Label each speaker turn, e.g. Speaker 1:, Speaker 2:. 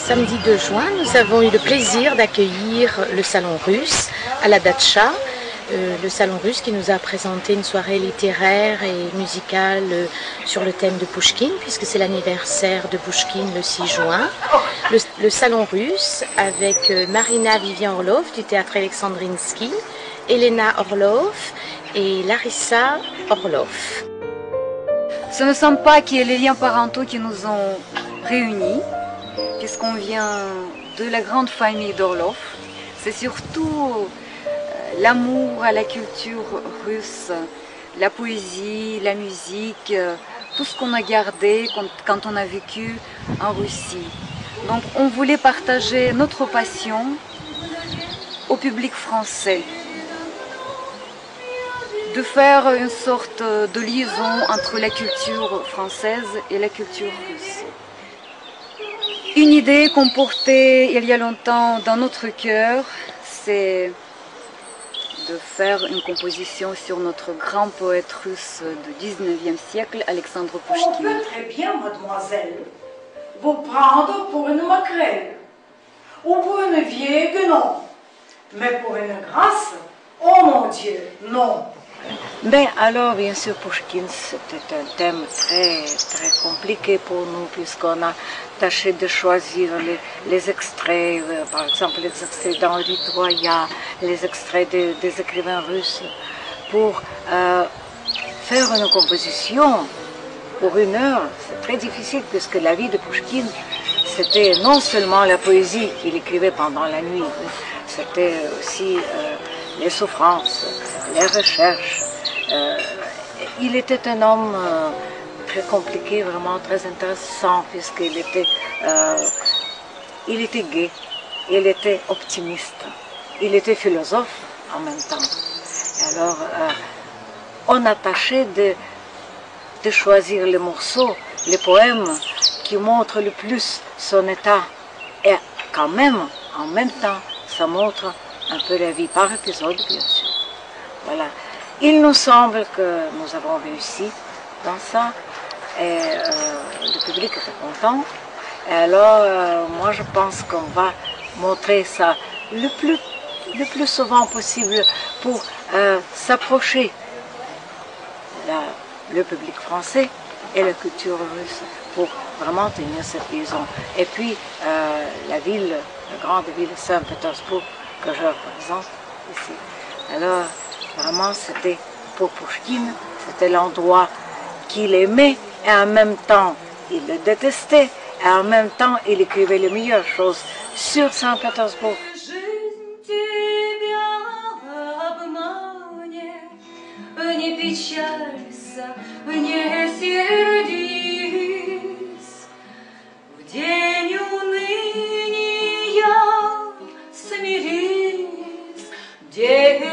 Speaker 1: Samedi 2 juin, nous avons eu le plaisir d'accueillir le Salon Russe à la Datcha. Le Salon Russe qui nous a présenté une soirée littéraire et musicale sur le thème de Pouchkine, puisque c'est l'anniversaire de Pouchkine le 6 juin. Le Salon Russe avec Marina Vivian-Orlov du théâtre Alexandrinsky, Elena Orlov et Larissa Orlov.
Speaker 2: Ce ne sont pas que les liens parentaux qui nous ont réunis, puisqu'on vient de la grande famille d'Orlov. C'est surtout l'amour à la culture russe, la poésie, la musique, tout ce qu'on a gardé quand on a vécu en Russie. Donc on voulait partager notre passion au public français, de faire une sorte de liaison entre la culture française et la culture russe. Une idée qu'on portait il y a longtemps dans notre cœur, c'est de faire une composition sur notre grand poète russe du 19e siècle, Alexandre Pouchkine.
Speaker 3: On peut très bien, mademoiselle, vous prendre pour une maquerelle ou pour une vieille guenon, mais pour une grâce, oh mon Dieu, non.
Speaker 4: Ben alors, bien sûr, Pouchkine, c'était un thème très compliqué pour nous, puisqu'on a tâché de choisir les extraits, par exemple les extraits d'Henri Troya, les extraits des écrivains russes, pour faire une composition pour 1 heure. C'est très difficile, puisque la vie de Pouchkine, c'était non seulement la poésie qu'il écrivait pendant la nuit, c'était aussi les souffrances, les recherches. Il était un homme très compliqué, vraiment très intéressant, puisqu'il était, gai, il était optimiste, il était philosophe en même temps. Et alors, on a tâché de choisir les morceaux, les poèmes qui montrent le plus son état. Et quand même, en même temps, ça montre un peu la vie par épisode, bien sûr. Voilà. Il nous semble que nous avons réussi dans ça et le public était content. Et alors, moi je pense qu'on va montrer ça le plus souvent possible pour s'approcher le public français et la culture russe, pour vraiment tenir cette liaison. Et puis la grande ville de Saint-Pétersbourg que je représente ici. Alors, vraiment, c'était pour Pouchkine, c'était l'endroit qu'il aimait et en même temps il le détestait et en même temps il écrivait les meilleures choses sur Saint-Pétersbourg.
Speaker 3: День